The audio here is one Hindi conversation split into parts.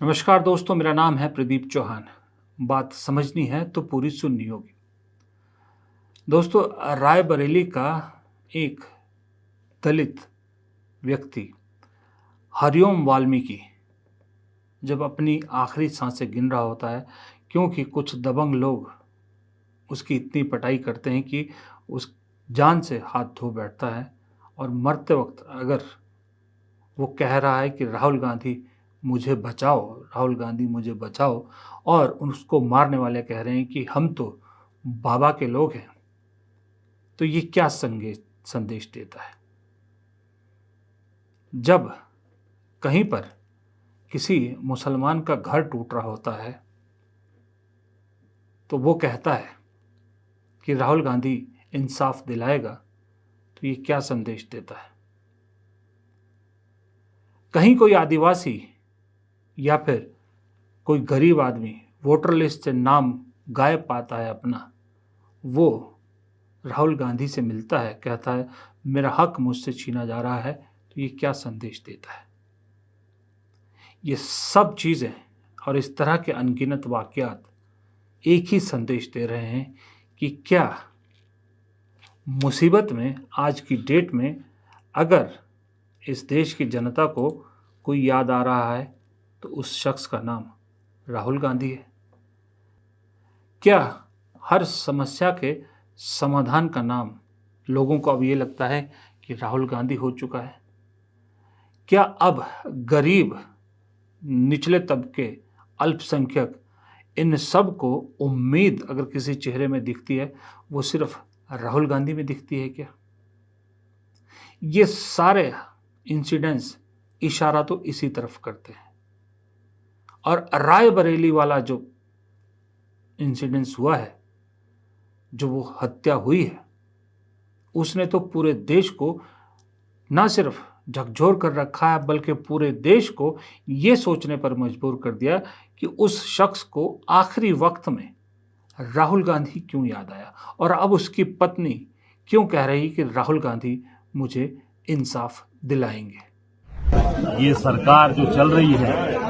नमस्कार दोस्तों, मेरा नाम है प्रदीप चौहान। बात समझनी है तो पूरी सुननी होगी। दोस्तों, रायबरेली का एक दलित व्यक्ति हरिओम वाल्मीकि जब अपनी आखिरी सांसें गिन रहा होता है, क्योंकि कुछ दबंग लोग उसकी इतनी पिटाई करते हैं कि उस जान से हाथ धो बैठता है और मरते वक्त अगर वो कह रहा है कि राहुल गांधी मुझे बचाओ, राहुल गांधी मुझे बचाओ, और उसको मारने वाले कह रहे हैं कि हम तो बाबा के लोग हैं, तो ये क्या संदेश देता है? जब कहीं पर किसी मुसलमान का घर टूट रहा होता है तो वो कहता है कि राहुल गांधी इंसाफ दिलाएगा, तो ये क्या संदेश देता है? कहीं कोई आदिवासी या फिर कोई गरीब आदमी वोटर लिस्ट से नाम गायब पाता है अपना, वो राहुल गांधी से मिलता है, कहता है मेरा हक मुझसे छीना जा रहा है, तो ये क्या संदेश देता है? ये सब चीज़ें और इस तरह के अनगिनत वाक़यात एक ही संदेश दे रहे हैं कि क्या मुसीबत में, आज की डेट में, अगर इस देश की जनता को कोई याद आ रहा है तो उस शख्स का नाम राहुल गांधी है। क्या हर समस्या के समाधान का नाम लोगों को अब ये लगता है कि राहुल गांधी हो चुका है? क्या अब गरीब, निचले तबके, अल्पसंख्यक, इन सब को उम्मीद अगर किसी चेहरे में दिखती है, वो सिर्फ राहुल गांधी में दिखती है क्या? ये सारे इंसिडेंट्स इशारा तो इसी तरफ करते हैं। और रायबरेली वाला जो इंसिडेंस हुआ है, जो वो हत्या हुई है, उसने तो पूरे देश को ना सिर्फ झकझोर कर रखा है, बल्कि पूरे देश को ये सोचने पर मजबूर कर दिया कि उस शख्स को आखिरी वक्त में राहुल गांधी क्यों याद आया, और अब उसकी पत्नी क्यों कह रही कि राहुल गांधी मुझे इंसाफ दिलाएंगे। ये सरकार जो चल रही है,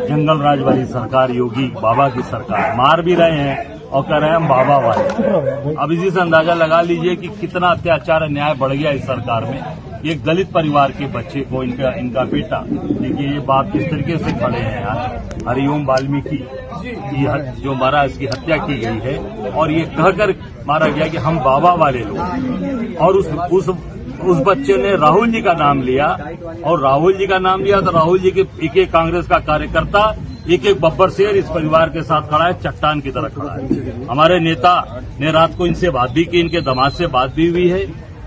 जंगल राज वाली सरकार, योगी बाबा की सरकार, मार भी रहे हैं और कह रहे हैं हम बाबा वाले। अब इसी से अंदाजा लगा लीजिए कि कितना अत्याचार अन्याय बढ़ गया इस सरकार में। एक दलित परिवार के बच्चे को, इनका बेटा, देखिए ये बाप किस तरीके से खड़े हैं यार। हरिओम वाल्मीकि की जो मारा, इसकी हत्या की गई है और ये कहकर मारा गया कि हम बाबा वाले लोग। और उस बच्चे ने राहुल जी का नाम लिया, और राहुल जी का नाम लिया तो राहुल जी के एक कांग्रेस का कार्यकर्ता, एक बब्बर शेर इस परिवार के साथ खड़ा है, चट्टान की तरह खड़ा है। हमारे नेता ने रात को इनसे बात भी की, इनके दामाद से बात भी हुई है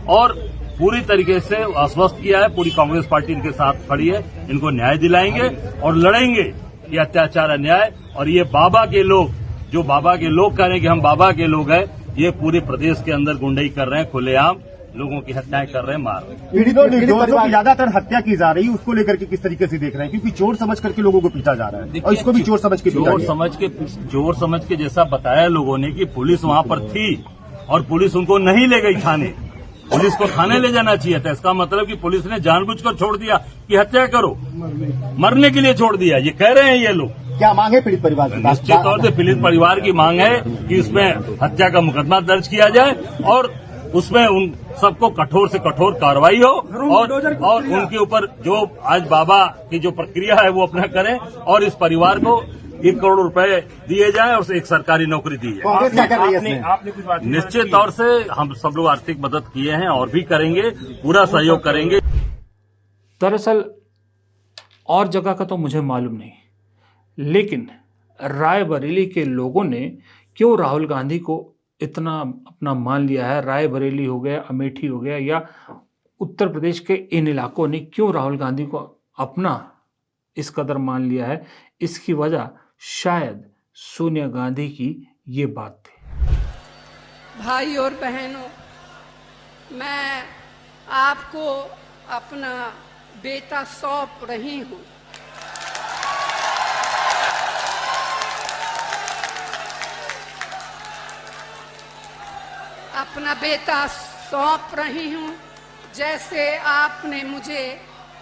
और पूरी तरीके से आश्वस्त किया है। पूरी कांग्रेस पार्टी इनके साथ खड़ी है, इनको न्याय दिलाएंगे और लड़ेंगे ये अत्याचार अन्याय। और ये बाबा के लोग, जो बाबा के लोग कह रहे हैं कि हम बाबा के लोग हैं, ये पूरे प्रदेश के अंदर गुंडई कर रहे हैं, खुलेआम लोगों की हत्याएं कर रहे हैं, मार रहे हैं। पीड़ितों की ज्यादातर हत्या की जा रही है, उसको लेकर के किस तरीके से देख रहे हैं? क्योंकि चोर समझ करके लोगों को पीटा जा रहा है और इसको भी चोर समझ के जैसा बताया लोगों ने कि पुलिस वहां पर थी और पुलिस उनको नहीं ले गई थाने। पुलिस को थाने ले जाना चाहिए था। इसका मतलब कि पुलिस ने जानबूझकर छोड़ दिया कि हत्या करो, मरने के लिए छोड़ दिया, ये कह रहे हैं ये लोग। क्या मांग है पीड़ित परिवार की? निश्चित तौर से पीड़ित परिवार की मांग है कि इसमें हत्या का मुकदमा दर्ज किया जाए और उसमें उन सबको कठोर से कठोर कार्रवाई हो और उनके ऊपर जो आज बाबा की जो प्रक्रिया है वो अपना करें और इस परिवार को 1 करोड़ रुपए दिए जाए और एक सरकारी नौकरी दी जाए। क्या कर रही है? निश्चित तौर से हम सब लोग आर्थिक मदद किए हैं और भी करेंगे, पूरा सहयोग करेंगे। दरअसल और जगह का तो मुझे मालूम नहीं, लेकिन रायबरेली के लोगों ने क्यों राहुल गांधी को इतना अपना मान लिया है? रायबरेली हो गया, अमेठी हो गया, या उत्तर प्रदेश के इन इलाकों ने क्यों राहुल गांधी को अपना इस कदर मान लिया है? इसकी वजह शायद सोनिया गांधी की ये बात थी। भाई और बहनों, मैं आपको अपना बेटा सौंप रही हूँ। अपना बेटा सौंप रही हूँ, जैसे आपने मुझे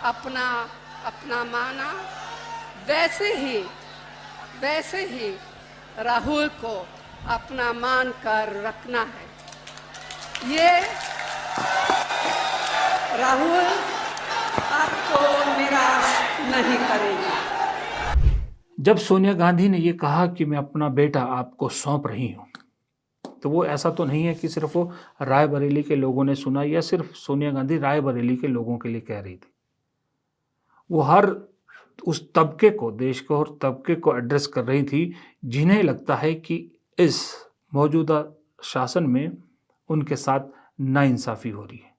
अपना माना, वैसे ही राहुल को अपना मान कर रखना है। ये राहुल आपको निराश नहीं करेगी। जब सोनिया गांधी ने ये कहा कि मैं अपना बेटा आपको सौंप रही हूँ, तो वो ऐसा तो नहीं है कि सिर्फ वो रायबरेली के लोगों ने सुना या सिर्फ सोनिया गांधी रायबरेली के लोगों के लिए कह रही थी। वो हर उस तबके को, देश को और तबके को एड्रेस कर रही थी जिन्हें लगता है कि इस मौजूदा शासन में उनके साथ नाइंसाफ़ी हो रही है।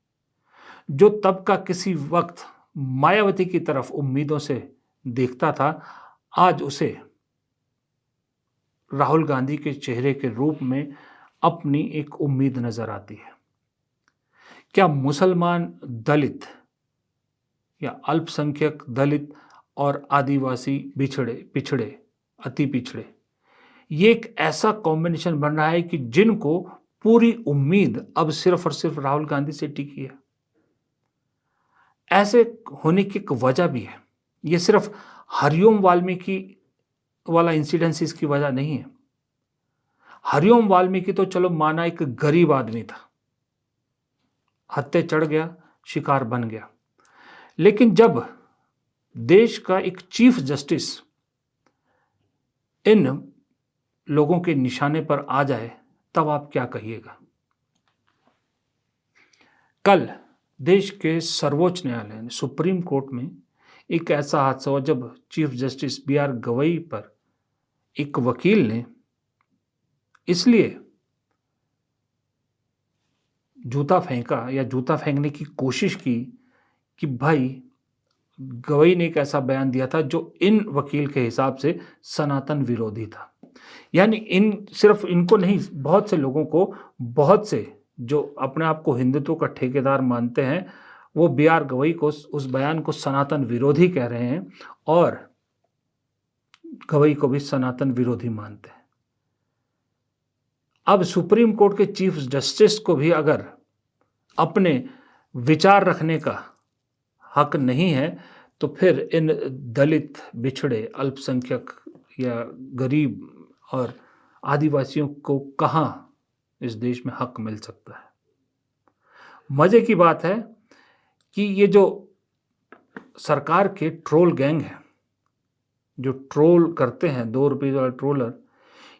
जो तबका किसी वक्त मायावती की तरफ उम्मीदों से देखता था, आज उसे राहुल गांधी के चेहरे के रूप में अपनी एक उम्मीद नजर आती है। क्या मुसलमान, दलित या अल्पसंख्यक दलित और आदिवासी पिछड़े, अति पिछड़े, ये एक ऐसा कॉम्बिनेशन बन रहा है कि जिनको पूरी उम्मीद अब सिर्फ और सिर्फ राहुल गांधी से टिकी है। ऐसे होने की एक वजह भी है। ये सिर्फ हरिओम वाल्मीकि वाला इंसिडेंस इसकी वजह नहीं है। हरिओम वाल्मीकि तो चलो माना एक गरीब आदमी था, हत्थे चढ़ गया, शिकार बन गया, लेकिन जब देश का एक चीफ जस्टिस इन लोगों के निशाने पर आ जाए, तब आप क्या कहिएगा। कल देश के सर्वोच्च न्यायालय ने, सुप्रीम कोर्ट में एक ऐसा हादसा हुआ जब चीफ जस्टिस BR गवई पर एक वकील ने इसलिए जूता फेंका या जूता फेंकने की कोशिश की कि भाई गवई ने एक ऐसा बयान दिया था जो इन वकील के हिसाब से सनातन विरोधी था। यानी सिर्फ इनको नहीं, बहुत से लोगों को, बहुत से जो अपने आप को हिंदुत्व का ठेकेदार मानते हैं, वो BR गवई को, उस बयान को सनातन विरोधी कह रहे हैं और गवई को भी सनातन विरोधी मानते हैं। अब सुप्रीम कोर्ट के चीफ जस्टिस को भी अगर अपने विचार रखने का हक नहीं है, तो फिर इन दलित, बिछड़े, अल्पसंख्यक या गरीब और आदिवासियों को कहाँ इस देश में हक मिल सकता है। मजे की बात है कि ये जो सरकार के ट्रोल गैंग है, जो ट्रोल करते हैं, 2 रुपये वाला ट्रोलर,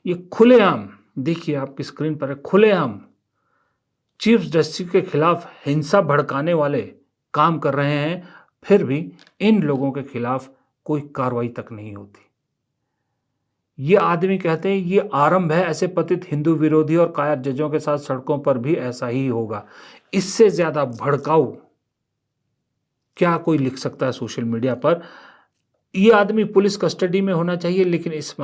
ये खुलेआम, देखिए आपकी स्क्रीन पर है, खुलेआम चीफ जस्टिस के खिलाफ हिंसा भड़काने वाले काम कर रहे हैं, फिर भी इन लोगों के खिलाफ कोई कार्रवाई तक नहीं होती। ये आदमी कहते हैं ये आरंभ है ऐसे पतित हिंदू विरोधी और कायर जजों के साथ सड़कों पर भी ऐसा ही होगा। इससे ज्यादा भड़काऊ क्या कोई लिख सकता है सोशल मीडिया पर। ये आदमी पुलिस कस्टडी में होना चाहिए, लेकिन इस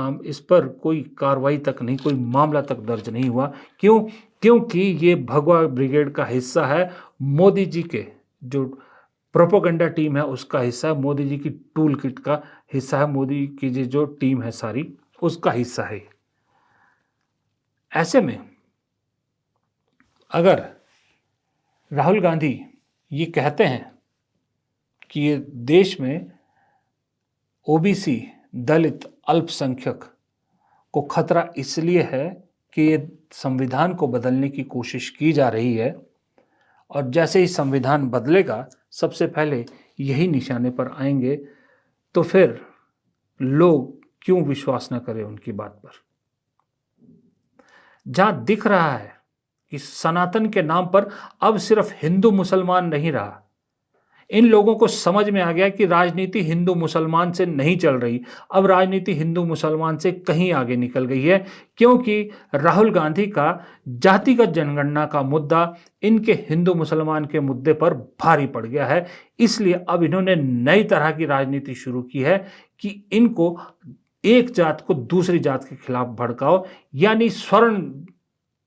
पर कोई कार्रवाई तक नहीं, कोई मामला तक दर्ज नहीं हुआ। क्यों? क्योंकि ये भगवा ब्रिगेड का हिस्सा है, मोदी जी के जो प्रोपोगंडा टीम है उसका हिस्सा है, मोदी जी की टूल किट का हिस्सा है, मोदी की जो टीम है सारी उसका हिस्सा है। ऐसे में अगर राहुल गांधी ये कहते हैं कि ये देश में OBC, दलित, अल्पसंख्यक को खतरा इसलिए है कि ये संविधान को बदलने की कोशिश की जा रही है और जैसे ही संविधान बदलेगा सबसे पहले यही निशाने पर आएंगे, तो फिर लोग क्यों विश्वास न करें उनकी बात पर। जहां दिख रहा है कि सनातन के नाम पर अब सिर्फ हिंदू मुसलमान नहीं रहा, इन लोगों को समझ में आ गया कि राजनीति हिंदू मुसलमान से नहीं चल रही, अब राजनीति हिंदू मुसलमान से कहीं आगे निकल गई है, क्योंकि राहुल गांधी का जातिगत जनगणना का मुद्दा इनके हिंदू मुसलमान के मुद्दे पर भारी पड़ गया है। इसलिए अब इन्होंने नई तरह की राजनीति शुरू की है कि इनको एक जात को दूसरी जात के खिलाफ भड़काओ, यानी स्वर्ण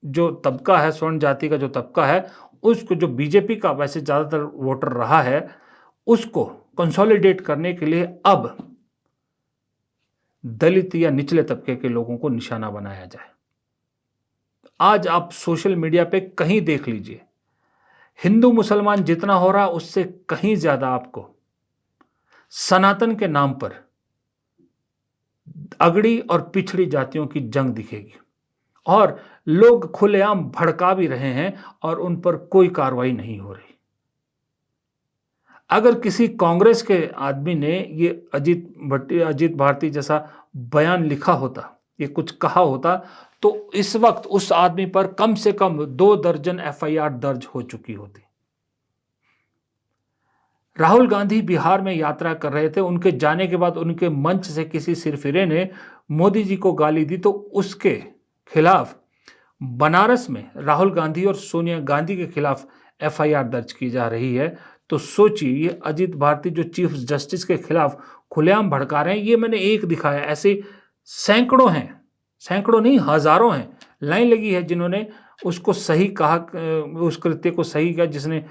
जो तबका है, स्वर्ण जाति का जो तबका है, उसको, जो बीजेपी का वैसे ज़्यादातर वोटर रहा है, उसको कंसोलिडेट करने के लिए अब दलित या निचले तबके के लोगों को निशाना बनाया जाए। आज आप सोशल मीडिया पे कहीं देख लीजिए, हिंदू मुसलमान जितना हो रहा उससे कहीं ज़्यादा आपको सनातन के नाम पर अगड़ी और पिछड़ी जातियों की जंग दिखेगी और लोग खुलेआम भड़का भी रहे हैं और उन पर कोई कार्रवाई नहीं हो रही। अगर किसी कांग्रेस के आदमी ने ये अजीत भारती जैसा बयान लिखा होता, ये कुछ कहा होता, तो इस वक्त उस आदमी पर कम से कम 2 दर्जन एफआईआर दर्ज हो चुकी होती। राहुल गांधी बिहार में यात्रा कर रहे थे, उनके जाने के बाद उनके मंच से किसी सिरफिरे ने मोदी जी को गाली दी तो उसके खिलाफ बनारस में राहुल गांधी और सोनिया गांधी के खिलाफ एफआईआर दर्ज की जा रही है। तो सोचिए, ये अजीत भारती जो चीफ जस्टिस के खिलाफ खुलेआम भड़का रहे हैं, ये मैंने एक दिखाया, ऐसे सैकड़ों हैं, सैकड़ों नहीं हजारों हैं। लाइन लगी है जिन्होंने उसको सही कहा, उस कृत्य को सही किया जिसने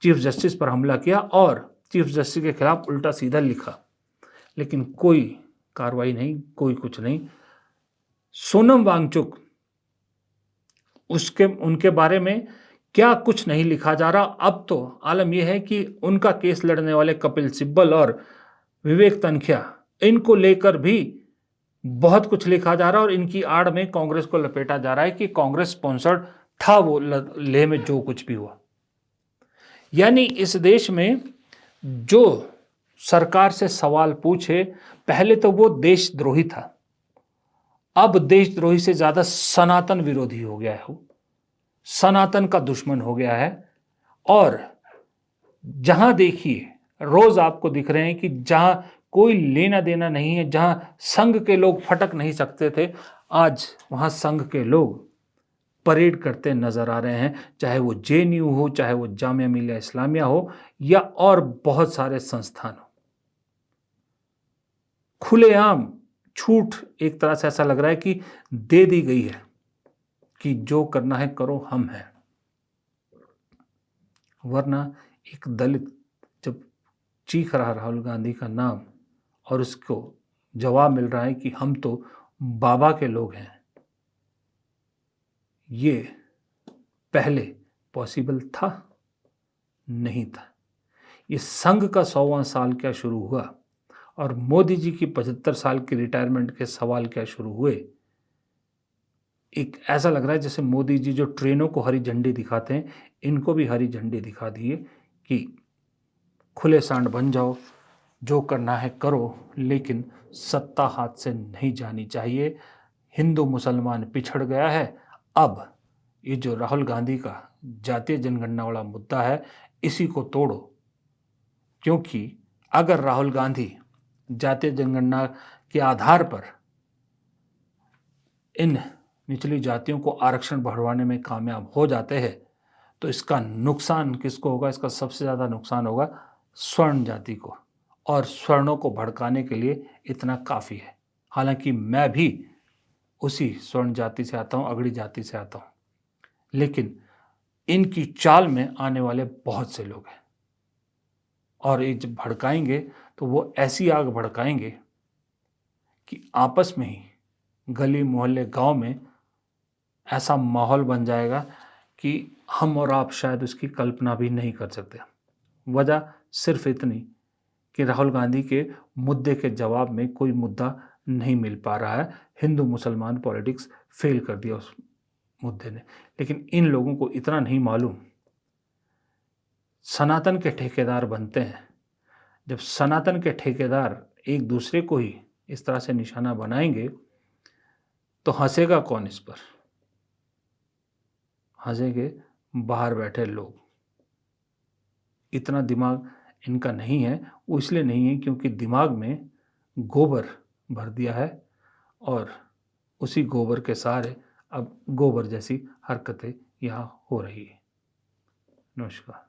चीफ जस्टिस पर हमला किया और चीफ जस्टिस के खिलाफ उल्टा सीधा लिखा, लेकिन कोई कार्रवाई नहीं, कोई कुछ नहीं। सोनम वांगचुक, उनके बारे में क्या कुछ नहीं लिखा जा रहा। अब तो आलम यह है कि उनका केस लड़ने वाले कपिल सिब्बल और विवेक तनखिया, इनको लेकर भी बहुत कुछ लिखा जा रहा है और इनकी आड़ में कांग्रेस को लपेटा जा रहा है कि कांग्रेस स्पॉन्सर्ड था वो लेह में जो कुछ भी हुआ। यानी इस देश में जो सरकार से सवाल पूछे, पहले तो वो देशद्रोही था, अब देशद्रोही से ज्यादा सनातन विरोधी हो गया है, सनातन का दुश्मन हो गया है। और जहां देखिए रोज आपको दिख रहे हैं कि जहां कोई लेना देना नहीं है, जहां संघ के लोग फटक नहीं सकते थे, आज वहां संघ के लोग परेड करते नजर आ रहे हैं, चाहे वो जेएनयू हो, चाहे वो जामिया मिलिया इस्लामिया हो या और बहुत सारे संस्थान हो। खुलेआम छूट एक तरह से ऐसा लग रहा है कि दे दी गई है कि जो करना है करो, हम हैं। वरना एक दलित जब चीख रहा राहुल गांधी का नाम और उसको जवाब मिल रहा है कि हम तो बाबा के लोग हैं, ये पहले पॉसिबल था? नहीं था। ये संघ का 100वां साल क्या शुरू हुआ और मोदी जी की 75 साल की रिटायरमेंट के सवाल क्या शुरू हुए। एक ऐसा लग रहा है जैसे मोदी जी जो ट्रेनों को हरी झंडी दिखाते हैं, इनको भी हरी झंडी दिखा दी है कि खुले सांड बन जाओ, जो करना है करो, लेकिन सत्ता हाथ से नहीं जानी चाहिए। हिंदू मुसलमान पिछड़ गया है। अब ये जो राहुल गांधी का जातीय जनगणना वाला मुद्दा है, इसी को तोड़ो, क्योंकि अगर राहुल गांधी जातीय जनगणना के आधार पर इन निचली जातियों को आरक्षण बढ़वाने में कामयाब हो जाते हैं तो इसका नुकसान किसको होगा? इसका सबसे ज़्यादा नुकसान होगा स्वर्ण जाति को, और स्वर्णों को भड़काने के लिए इतना काफ़ी है। हालांकि मैं भी उसी स्वर्ण जाति से आता हूँ, अगड़ी जाति से आता हूँ, लेकिन इनकी चाल में आने वाले बहुत से लोग हैं और ये जब भड़काएंगे तो वो ऐसी आग भड़काएंगे कि आपस में ही गली मोहल्ले गांव में ऐसा माहौल बन जाएगा कि हम और आप शायद उसकी कल्पना भी नहीं कर सकते। वजह सिर्फ इतनी कि राहुल गांधी के मुद्दे के जवाब में कोई मुद्दा नहीं मिल पा रहा है। हिंदू मुसलमान पॉलिटिक्स फेल कर दिया उस मुद्दे ने। लेकिन इन लोगों को इतना नहीं मालूम, सनातन के ठेकेदार बनते हैं। जब सनातन के ठेकेदार एक दूसरे को ही इस तरह से निशाना बनाएंगे तो हंसेगा कौन इस पर? हंसेंगे बाहर बैठे लोग। इतना दिमाग इनका नहीं है। वो इसलिए नहीं है क्योंकि दिमाग में गोबर भर दिया है और उसी गोबर के सहारे अब गोबर जैसी हरकतें यहाँ हो रही है। नमस्कार।